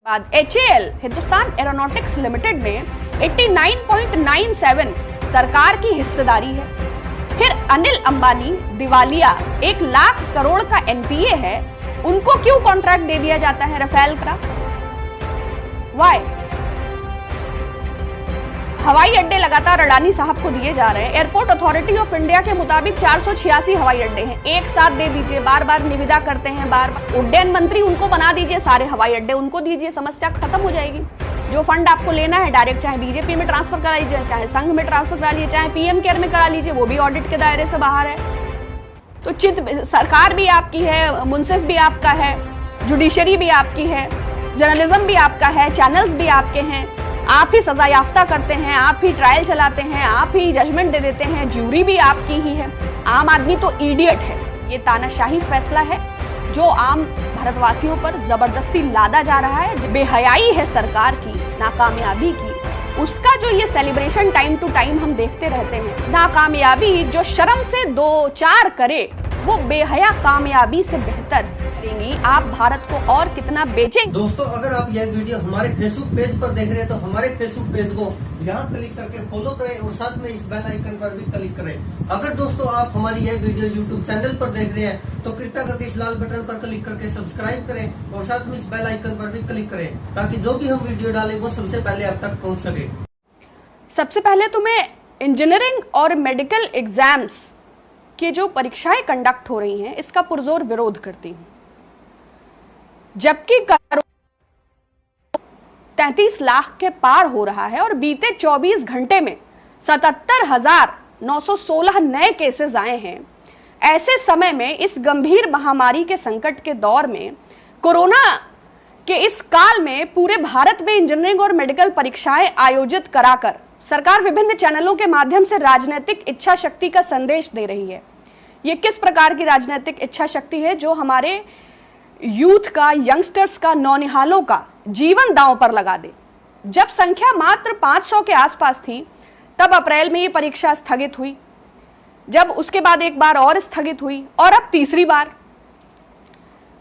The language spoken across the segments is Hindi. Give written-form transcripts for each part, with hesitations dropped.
बाद HAL हिंदुस्तान एरोनॉटिक्स लिमिटेड में 89.97 सरकार की हिस्सेदारी है। फिर अनिल अंबानी दिवालिया 1 लाख करोड़ का NPA है, उनको क्यों कॉन्ट्रैक्ट दे दिया जाता है राफेल का? वाई? हवाई अड्डे लगातार अडानी साहब को दिए जा रहे हैं। एयरपोर्ट अथॉरिटी ऑफ इंडिया के मुताबिक 486 हवाई अड्डे हैं, एक साथ दे दीजिए। बार बार निविदा करते हैं, बार बार उड्डयन मंत्री उनको बना दीजिए, सारे हवाई अड्डे उनको दीजिए, समस्या खत्म हो जाएगी। जो फंड आपको लेना है डायरेक्ट चाहे बीजेपी में ट्रांसफर करा लीजिए, चाहे संघ में ट्रांसफर करा लीजिए, चाहे PM केयर में करा लीजिए, वो भी ऑडिट के दायरे से बाहर है। तो सरकार भी आपकी है, मुंसिफ भी आपका है, जुडिशरी भी आपकी है, जर्नलिज्म भी आपका है, चैनल्स भी आपके हैं। आप ही सजा याफ्ता करते हैं, आप ही ट्रायल चलाते हैं, आप ही जजमेंट दे देते हैं, ज्यूरी भी आपकी ही है। आम आदमी तो इडियट है। ये तानाशाही फैसला है जो आम भारतवासियों पर जबरदस्ती लादा जा रहा है। बेहयाई है सरकार की, नाकामयाबी की। उसका जो ये सेलिब्रेशन टाइम टू टाइम हम देखते रहते हैं, नाकामयाबी जो शर्म से 2-4 करे, वो बेहया कामयाबी से बेहतर करेंगी। आप भारत को और कितना बेचेंगे? दोस्तों, अगर आप यह वीडियो हमारे फेसबुक पेज पर देख रहे हैं तो हमारे फेसबुक पेज को यहाँ क्लिक करके फॉलो करें और साथ में इस बेल आइकन पर भी क्लिक करें। अगर दोस्तों आप हमारी यह वीडियो यूट्यूब चैनल पर देख रहे हैं तो कृपया करके इस लाल बटन पर क्लिक करके सब्सक्राइब करें और साथ में इस बेल आइकन पर भी क्लिक करें, ताकि जो भी हम वीडियो डालें वो सबसे पहले आप तक पहुँच सके। सबसे पहले तो मैं इंजीनियरिंग और मेडिकल एग्जाम्स कि जो परीक्षाएं कंडक्ट हो रही हैं, इसका पुरजोर विरोध करती हूं। जबकि 33 लाख के पार हो रहा है और बीते 24 घंटे में 77,916 नए केसेस आए हैं। ऐसे समय में, इस गंभीर महामारी के संकट के दौर में, कोरोना के इस काल में पूरे भारत में इंजीनियरिंग और मेडिकल परीक्षाएं आयोजित कराकर सरकार विभिन्न चैनलों के माध्यम से राजनीतिक इच्छा शक्ति का संदेश दे रही है। ये किस प्रकार की राजनीतिक इच्छा शक्ति है? जो हमारे यूथ का, यंगस्टर्स का, नौनिहालों का जीवन दांव पर लगा दे। जब संख्या मात्र 500 के आसपास थी, तब अप्रैल में ये परीक्षा स्थगित हुई, जब उसके बाद एक बार और स्थगित हुई और अब तीसरी बार।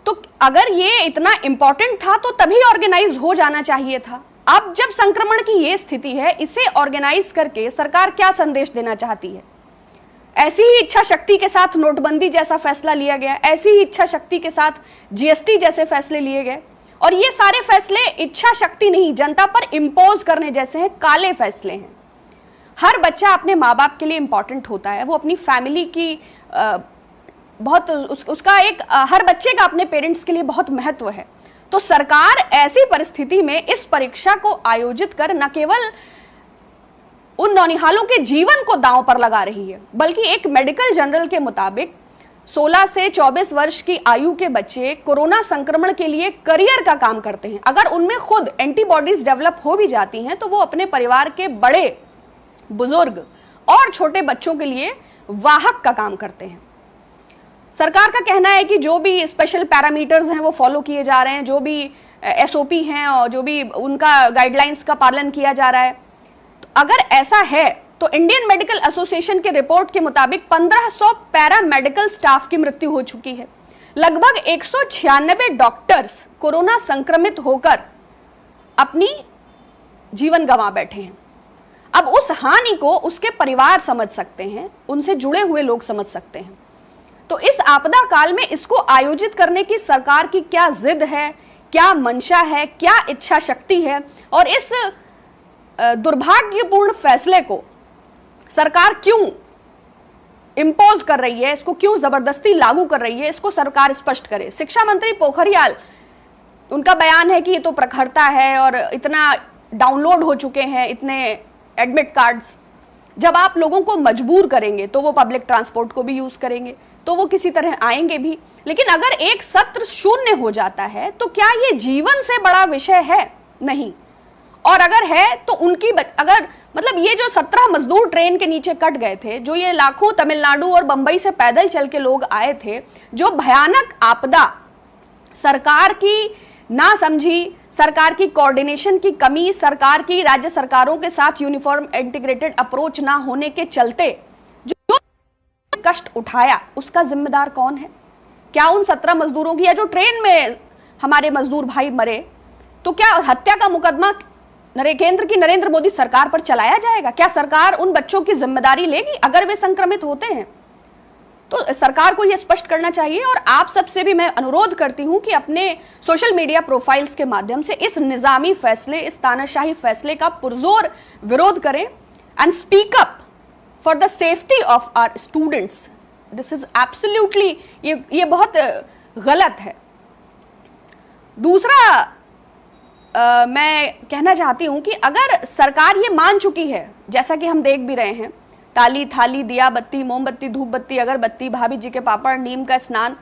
तो अगर ये इतना इंपॉर्टेंट था तो तभी ऑर्गेनाइज हो जाना चाहिए था। अब जब संक्रमण की ये स्थिति है, इसे ऑर्गेनाइज करके सरकार क्या संदेश देना चाहती है? ऐसी ही इच्छा शक्ति के साथ नोटबंदी जैसा फैसला लिया गया, ऐसी ही इच्छा शक्ति के साथ GST जैसे फैसले लिए गए, और ये सारे फैसले इच्छा शक्ति नहीं, जनता पर इंपोज करने जैसे हैं, काले फैसले हैं। हर बच्चा अपने माँ बाप के लिए इंपॉर्टेंट होता है, वो अपनी फैमिली की उसका एक हर बच्चे का अपने पेरेंट्स के लिए बहुत महत्व है। तो सरकार ऐसी परिस्थिति में इस परीक्षा को आयोजित कर न केवल उन नौनिहालों के जीवन को दांव पर लगा रही है, बल्कि एक मेडिकल जर्नल के मुताबिक 16 से 24 वर्ष की आयु के बच्चे कोरोना संक्रमण के लिए करियर का काम करते हैं। अगर उनमें खुद एंटीबॉडीज डेवलप हो भी जाती हैं तो वो अपने परिवार के बड़े, बुजुर्ग और छोटे बच्चों के लिए वाहक का काम करते हैं। सरकार का कहना है कि जो भी स्पेशल पैरामीटर्स हैं वो फॉलो किए जा रहे हैं, जो भी SOP हैं और जो भी उनका गाइडलाइंस का पालन किया जा रहा है। तो अगर ऐसा है तो इंडियन मेडिकल एसोसिएशन के रिपोर्ट के मुताबिक 1500 पैरा मेडिकल स्टाफ की मृत्यु हो चुकी है। लगभग 196 डॉक्टर्स कोरोना संक्रमित होकर अपनी जीवन गंवा बैठे हैं। अब उस हानि को उसके परिवार समझ सकते हैं, उनसे जुड़े हुए लोग समझ सकते हैं। तो इस आपदा काल में इसको आयोजित करने की सरकार की क्या जिद है, क्या मंशा है, क्या इच्छा शक्ति है, और इस दुर्भाग्यपूर्ण फैसले को सरकार क्यों इंपोज कर रही है, इसको क्यों जबरदस्ती लागू कर रही है, इसको सरकार स्पष्ट करे। शिक्षा मंत्री पोखरियाल, उनका बयान है कि ये तो प्रखरता है और इतना डाउनलोड हो चुके हैं इतने एडमिट कार्ड्स। जब आप लोगों को मजबूर करेंगे तो वो पब्लिक ट्रांसपोर्ट को भी यूज करेंगे, तो वो किसी तरह आएंगे भी। लेकिन अगर एक सत्र शून्य हो जाता है तो क्या ये जीवन से बड़ा विषय है? नहीं। और अगर है तो उनकी अगर मतलब ये जो 17 मजदूर ट्रेन के नीचे कट गए थे, जो ये लाखों तमिलनाडु और बंबई से पैदल चल के लोग आए थे, जो भयानक आपदा, सरकार की ना समझी, सरकार की कोऑर्डिनेशन की कमी, सरकार की राज्य सरकारों के साथ यूनिफॉर्म इंटीग्रेटेड अप्रोच ना होने के चलते जो कष्ट उठाया, उसका जिम्मेदार कौन है? क्या उन 17 मजदूरों की, या जो ट्रेन में हमारे मजदूर भाई मरे, तो क्या हत्या का मुकदमा केंद्र की नरेंद्र मोदी सरकार पर चलाया जाएगा? क्या सरकार उन बच्चों की जिम्मेदारी लेगी अगर वे संक्रमित होते हैं? तो सरकार को यह स्पष्ट करना चाहिए। और आप सबसे भी मैं अनुरोध करती हूं कि अपने सोशल मीडिया प्रोफाइल्स के माध्यम से इस निजामी फैसले, इस तानाशाही फैसले का पुरजोर विरोध करें and speak up for the safety of our students. This is absolutely, ये बहुत गलत है। दूसरा मैं कहना चाहती हूं कि अगर सरकार ये मान चुकी है, जैसा कि हम देख भी रहे हैं, ताली थाली दिया बत्ती मोमबत्ती धूप बत्ती अगरबत्ती, भाभी जी के पापड़, नीम का स्नान,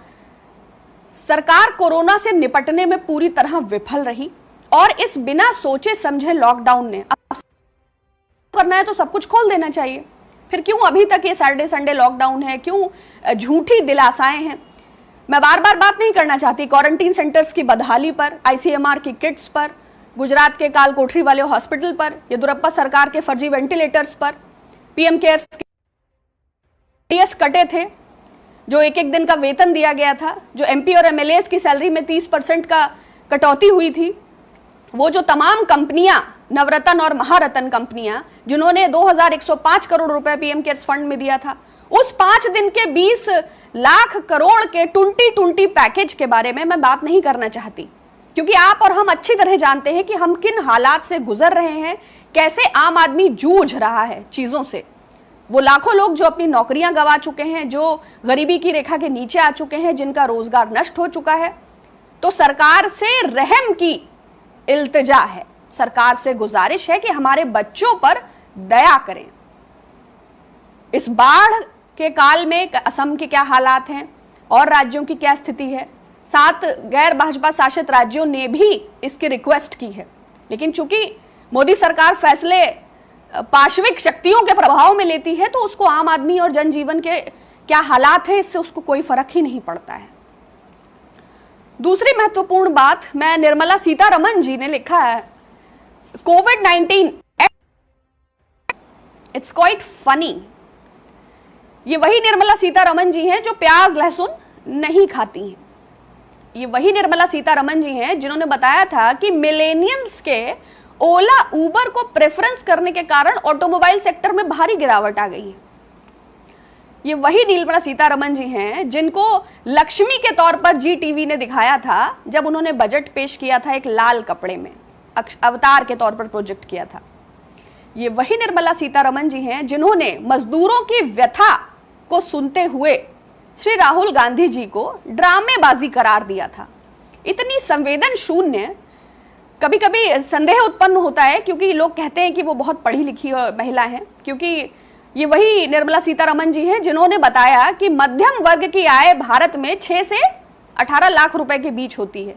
सरकार कोरोना से निपटने में पूरी तरह विफल रही। और इस बिना सोचे समझे लॉकडाउन ने, अब करना है तो सब कुछ खोल देना चाहिए, फिर क्यों अभी तक ये सैटरडे संडे लॉकडाउन है, क्यों झूठी दिलासाएं हैं? मैं बार बार बात नहीं करना चाहती क्वारंटीन सेंटर्स की बदहाली पर, आईसीएमआर की किट्स पर, गुजरात के काल कोठरी वाले हॉस्पिटल पर, येदियुरप्पा सरकार के फर्जी वेंटिलेटर्स पर, पीएम केयर्स डीएस कटे थे, जो एक एक दिन का वेतन दिया गया था, जो एमपी और एमएलए की सैलरी में 30% का कटौती हुई थी, वो जो तमाम कंपनियां, नवरत्न और महारत्न कंपनियां, जिन्होंने 2105 करोड़ रुपए पीएम केयर्स फंड में दिया था, उस 5 दिन के 20 लाख करोड़ के टुंटी पैकेज के बारे में मैं बात नहीं करना चाहती, क्योंकि आप और हम अच्छी तरह जानते हैं कि हम किन हालात से गुजर रहे हैं, कैसे आम आदमी जूझ रहा है चीजों से। वो लाखों लोग जो अपनी नौकरियां गंवा चुके हैं, जो गरीबी की रेखा के नीचे आ चुके हैं, जिनका रोजगार नष्ट हो चुका है। तो सरकार से रहम की इल्तिजा है, सरकार से गुजारिश है कि हमारे बच्चों पर दया करें। इस बाढ़ के काल में असम के क्या हालात हैं और राज्यों की क्या स्थिति है, 7 गैर भाजपा शासित राज्यों ने भी इसकी रिक्वेस्ट की है, लेकिन चूंकि मोदी सरकार फैसले पार्श्विक शक्तियों के प्रभाव में लेती है, तो उसको आम आदमी और जनजीवन के क्या हालात हैं इससे उसको कोई फर्क ही नहीं पड़ता है। दूसरी महत्वपूर्ण बात, मैं निर्मला सीतारमण जी ने लिखा है कोविड-19 इट्स क्वाइट फनी। ये वही निर्मला सीतारमण जी हैं जो प्याज लहसुन नहीं खाती हैं। ये वही निर्मला सीतारमण जी हैं जिन्होंने बताया था कि मिलेनियल्स के ओला उबर को प्रेफरेंस करने के कारण ऑटोमोबाइल सेक्टर में भारी गिरावट आ गई है। ये वही निर्मला सीतारमण जी हैं जिनको लक्ष्मी के तौर पर जी टीवी ने दिखाया था जब उन्होंने बजट पेश किया था, एक लाल कपड़े में अवतार के तौर पर प्रोजेक्ट किया था। ये वही निर्मला सीतारमण जी हैं जिन्होंने मजदूरों की व्यथा को सुनते हुए श्री राहुल गांधी जी को ड्रामेबाजी करार दिया था। इतनी संवेदन शून्य, कभी कभी संदेह उत्पन्न होता है क्योंकि लोग कहते हैं कि वो बहुत पढ़ी लिखी महिला हैं, क्योंकि ये वही निर्मला सीतारमण जी हैं जिन्होंने बताया कि मध्यम वर्ग की आय भारत में 6 से 18 लाख रुपए के बीच होती है।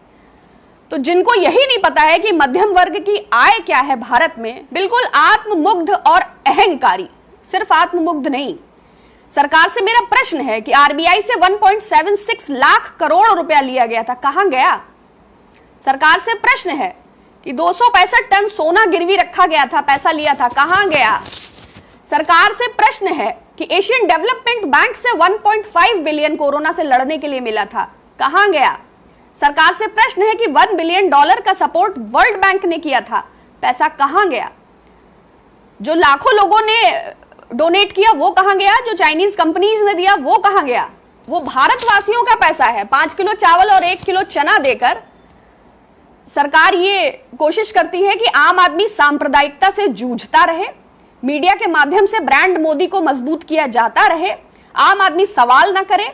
तो जिनको यही नहीं पता है कि मध्यम वर्ग की आय क्या है भारत में, बिल्कुल आत्ममुग्ध और अहंकारी, सिर्फ आत्ममुग्ध नहीं। सरकार से मेरा प्रश्न है कि आरबीआई से 1.76 लाख करोड़ रुपया लिया गया था, कहां गया? सरकार से प्रश्न है कि 265 टन सोना गिरवी रखा गया था, पैसा लिया था, कहां गया? सरकार से प्रश्न है कि एशियन डेवलपमेंट बैंक से 1.5 बिलियन कोरोना से लड़ने के लिए मिला था, कहां गया? सरकार से प्रश्न है कि $1 बिलियन का सपोर्ट वर्ल्ड बैंक ने किया था, पैसा कहां गया? जो लाखों लोगों ने डोनेट किया वो कहां गया? जो चाइनीज कंपनीज ने दिया वो कहां गया? वो भारतवासियों का पैसा है। 5 किलो चावल और 1 किलो चना देकर सरकार ये कोशिश करती है कि आम आदमी सांप्रदायिकता से जूझता रहे, मीडिया के माध्यम से ब्रांड मोदी को मजबूत किया जाता रहे, आम आदमी सवाल ना करे,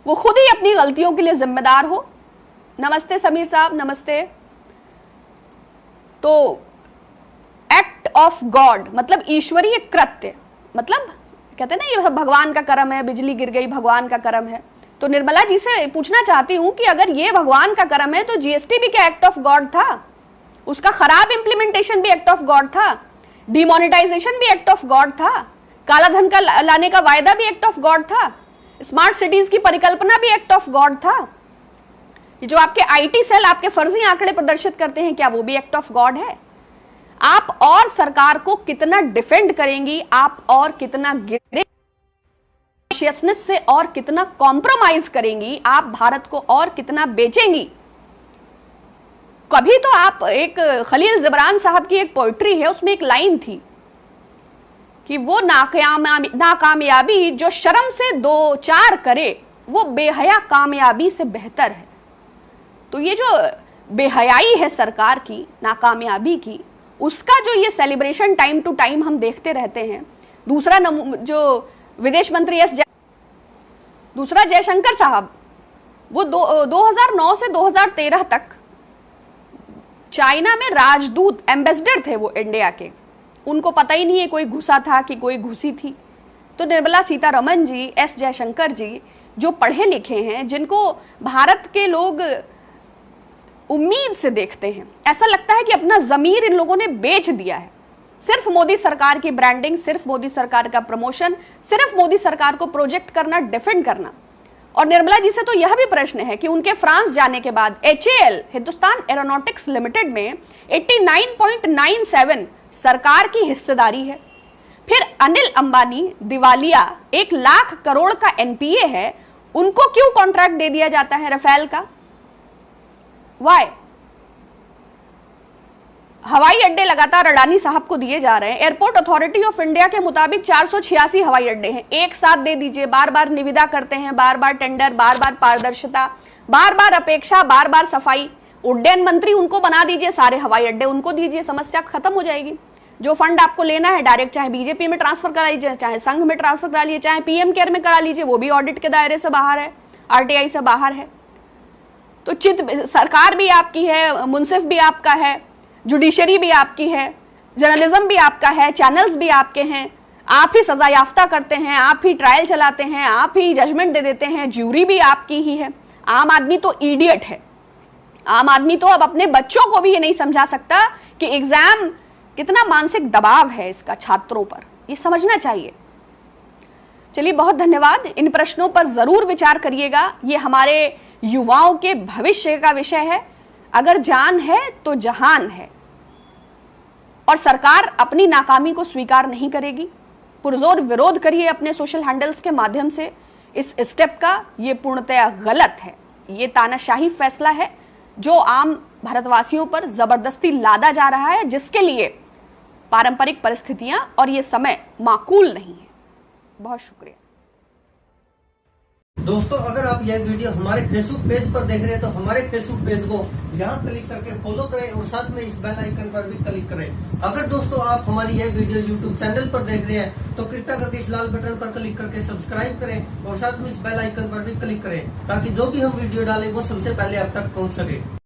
वो खुद ही अपनी गलतियों के लिए जिम्मेदार हो। नमस्ते समीर साहब, नमस्ते। तो एक्ट ऑफ गॉड मतलब ईश्वरीय कृत्य, मतलब कहते हैं ना ये भगवान का कर्म है, बिजली गिर गई भगवान का कर्म है। तो निर्मला जी से पूछना चाहती हूं कि अगर ये भगवान का कर्म है तो जीएसटी भी क्या एक्ट ऑफ गॉड था? उसका खराब इंप्लीमेंटेशन भी एक्ट ऑफ गॉड था, डिमोनेटाइजेशन भी एक्ट ऑफ गॉड था, काला धन का लाने का वायदा भी एक्ट ऑफ गॉड था, स्मार्ट सिटीज की परिकल्पना भी एक्ट ऑफ गॉड था। ये जो आपके आईटी सेल आपके फर्जी आंकड़े प्रदर्शित करते हैं, क्या वो भी एक्ट ऑफ गॉड है? आप और सरकार को कितना डिफेंड करेंगी, आप और कितना ग्रेशियसनेस से और कितना कॉम्प्रोमाइज करेंगी, आप भारत को और कितना बेचेंगी? कभी तो आप एक खलील जिब्रान साहब की एक पोइट्री है, उसमें एक लाइन थी कि वो नाकामयाबी जो शर्म से दो चार करे वो बेहया कामयाबी से बेहतर है। तो ये जो बेहयाई है सरकार की, नाकामयाबी की, उसका जो ये सेलिब्रेशन टाइम टू टाइम हम देखते रहते हैं। दूसरा जो विदेश मंत्री दूसरा जयशंकर साहब, वो 2009 से 2013 तक चाइना में राजदूत, एम्बेसडर थे वो इंडिया के। उनको पता ही नहीं है कोई घुसा था कि कोई घुसी थी। तो निर्मला सीतारमण जी, एस जयशंकर जी, जो पढ़े लिखे हैं, जिनको भारत के लोग उम्मीद से देखते हैं, ऐसा लगता है कि अपना जमीर इन लोगों ने बेच दिया है। सिर्फ मोदी सरकार की ब्रांडिंग, सिर्फ मोदी सरकार का प्रमोशन, सिर्फ मोदी सरकार को प्रोजेक्ट करना, डिफेंड करना। और निर्मला जी से तो यह भी प्रश्न है कि उनके फ्रांस जाने के बाद HAL, हिंदुस्तान एरोनॉटिक्स लिमिटेड में 89.97 सरकार की हिस्सेदारी है। फिर अनिल अंबानी दिवालिया 1 लाख करोड़ का NPA है, उनको क्यों कॉन्ट्रैक्ट दे दिया जाता है रफेल का? वाई? हवाई अड्डे लगातार अडानी साहब को दिए जा रहे हैं। एयरपोर्ट अथॉरिटी ऑफ इंडिया के मुताबिक 486 हवाई अड्डे हैं, एक साथ दे दीजिए। बार बार निविदा करते हैं, बार बार टेंडर, बार बार पारदर्शिता, बार बार अपेक्षा, बार बार सफाई। उड्डयन मंत्री उनको बना दीजिए, सारे हवाई अड्डे उनको दीजिए, समस्या खत्म हो जाएगी। जो फंड आपको लेना है डायरेक्ट चाहे बीजेपी में ट्रांसफर करा लीजिए, चाहे संघ में ट्रांसफर करा लीजिए, चाहे PM केयर में करा लीजिए, वो भी ऑडिट के दायरे से बाहर है, RTI से बाहर है। तो सरकार भी आपकी है, मुंसिफ भी आपका है, जुडिशरी भी आपकी है, जर्नलिज्म भी आपका है, चैनल्स भी आपके हैं। आप ही सजा याफ्ता करते हैं, आप ही ट्रायल चलाते हैं, आप ही जजमेंट दे देते हैं, ज्यूरी भी आपकी ही है। आम आदमी तो इडियट है। आम आदमी तो अब अपने बच्चों को भी ये नहीं समझा सकता कि एग्जाम कितना मानसिक दबाव है इसका छात्रों पर, ये समझना चाहिए। चलिए, बहुत धन्यवाद। इन प्रश्नों पर जरूर विचार करिएगा। ये हमारे युवाओं के भविष्य का विषय है। अगर जान है तो जहान है, और सरकार अपनी नाकामी को स्वीकार नहीं करेगी। पुरजोर विरोध करिए अपने सोशल हैंडल्स के माध्यम से इस स्टेप का। ये पूर्णतया गलत है। ये तानाशाही फैसला है जो आम भारतवासियों पर जबरदस्ती लादा जा रहा है, जिसके लिए पारंपरिक परिस्थितियां और ये समय माकूल नहीं है। बहुत शुक्रिया दोस्तों। अगर आप यह वीडियो हमारे फेसबुक पेज पर देख रहे हैं तो हमारे फेसबुक पेज को यहाँ क्लिक करके फॉलो करें और साथ में इस बेल आइकन पर भी क्लिक करें। अगर दोस्तों आप हमारी यह वीडियो यूट्यूब चैनल पर देख रहे हैं तो कृपया करके इस लाल बटन पर क्लिक करके सब्सक्राइब करें और साथ में इस बेल आइकन पर भी क्लिक करें, ताकि जो भी हम वीडियो डालें वो सबसे पहले आप तक पहुँच सके।